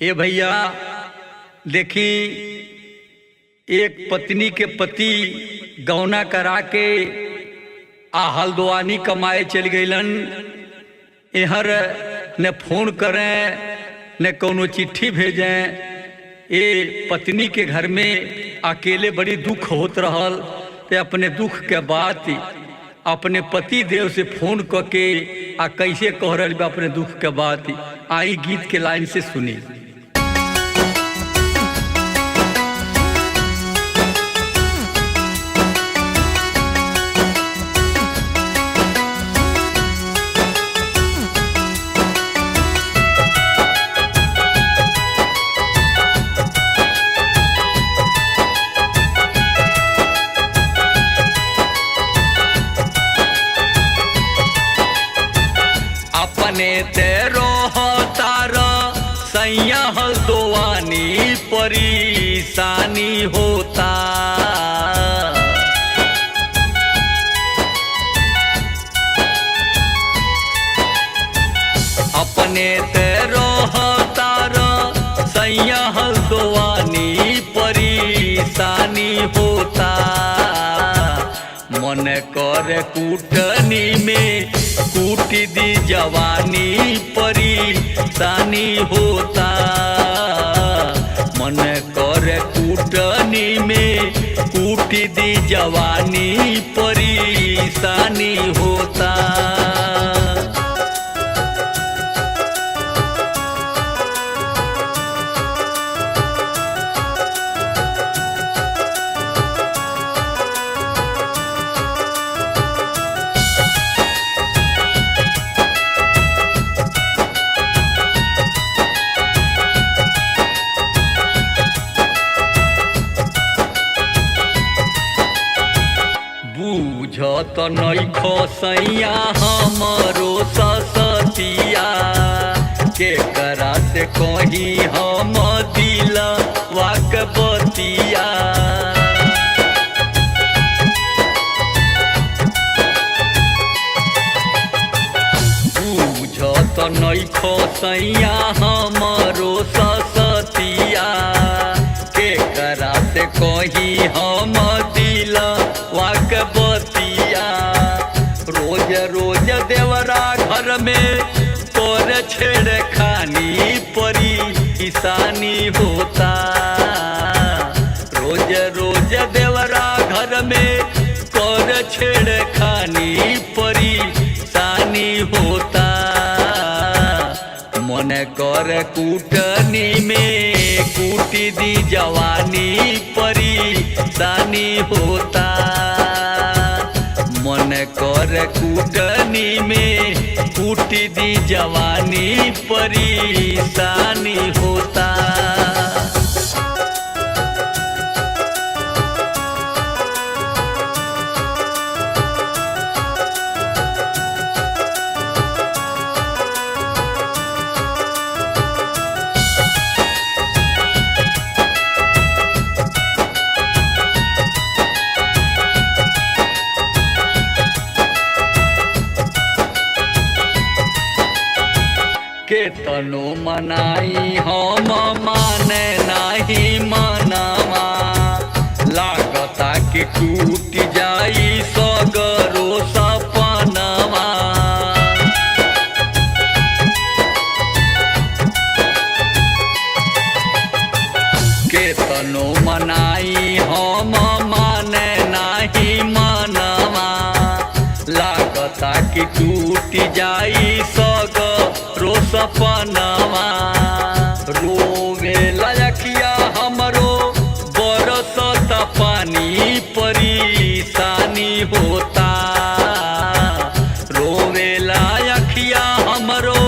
ए भैया देखी, एक पत्नी के पति गौना करा के हल्द्वानी कमाए चल गईलन। एहर न फोन करें न कोनो चिट्ठी भेजें। ये पत्नी के घर में अकेले बड़ी दुख होत रहल। ते अपने दुख के बात अपने पति देव से फोन करके कैसे कह रही बा अपने दुख के बात। आई गीत के लाइन से सुनी। अपने तेरो तारा सैया हल्द्वानी परेशानी होता। अपने तेरो तारा सैया हल्द्वानी परेशानी होता। मन कर कूटनी में कूटी दी जवानी परेशानी होता। मन कर कूटनी में कूटी दी जवानी परेशानी होता। बुझत नइखो सैया हमरो ससतिया के करा से कहीं हम दिल वाक बतिया। बुझत नइखो सैया हमरो ससतिया के करा से कहीं हम दिल वाक बतिया। रोज रोज देवरा घर में तोर छेड़ खानी परेशानी होता। रोज रोज देवरा घर में तोर छेड़ खानी परेशानी होता। मन कर कूटनी में कूटी दी जवानी परेशानी होता। मन कर कूटनी में कूटी दी जवानी परेशानी होता। केतनो मनाई हम माने नहीं मनवा। लागता कि टूट जाई सगरो सपनवा। केतनो मनाई हम माने नहीं मनवा। लागता कि टूट जाई सगरो सपनवा। रोवे लयखिया हमरो बरसत पानी परेशानी होता। रोवे लयखिया हमरो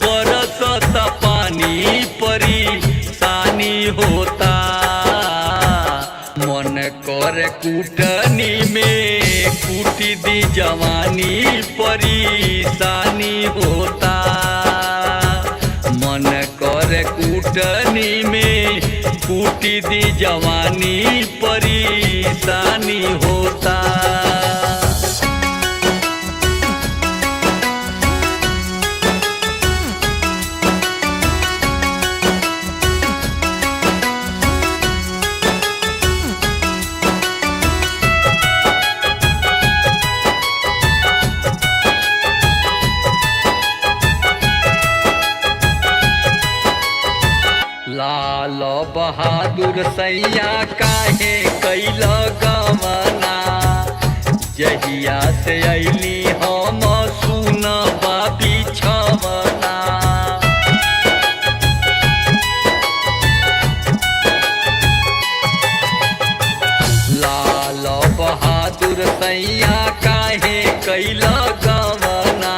बरसत पानी परेशानी होता। मन कर कूटनी में कूटी दी जवानी परेशानी होता। मन कर कूटनी में कूटी दी जवानी परेशानी होता। बहादुर सैया काहे कैल गवना, जहिया से अइली हम सुनबा बिछवना। लाल बहादुर सैया काहे कैल गवना,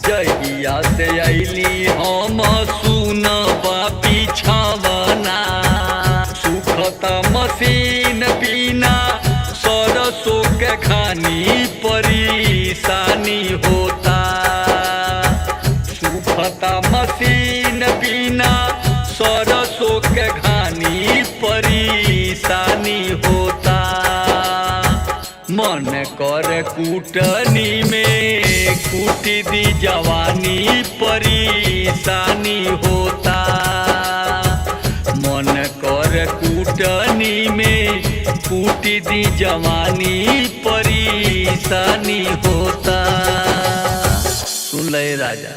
जहिया से अइली हम सुनबा बिछवना। सुखत मसीन बिना सरसों के खानी परेशानी होता। सुखत मसीन बिना सरसों के खानी परेशानी होता। मन कर कूटनी में कूटी दी जवानी परेशानी होता। मन कर कूटनी में कूटी दी जवानी परेशानी होता। सुन ले राजा।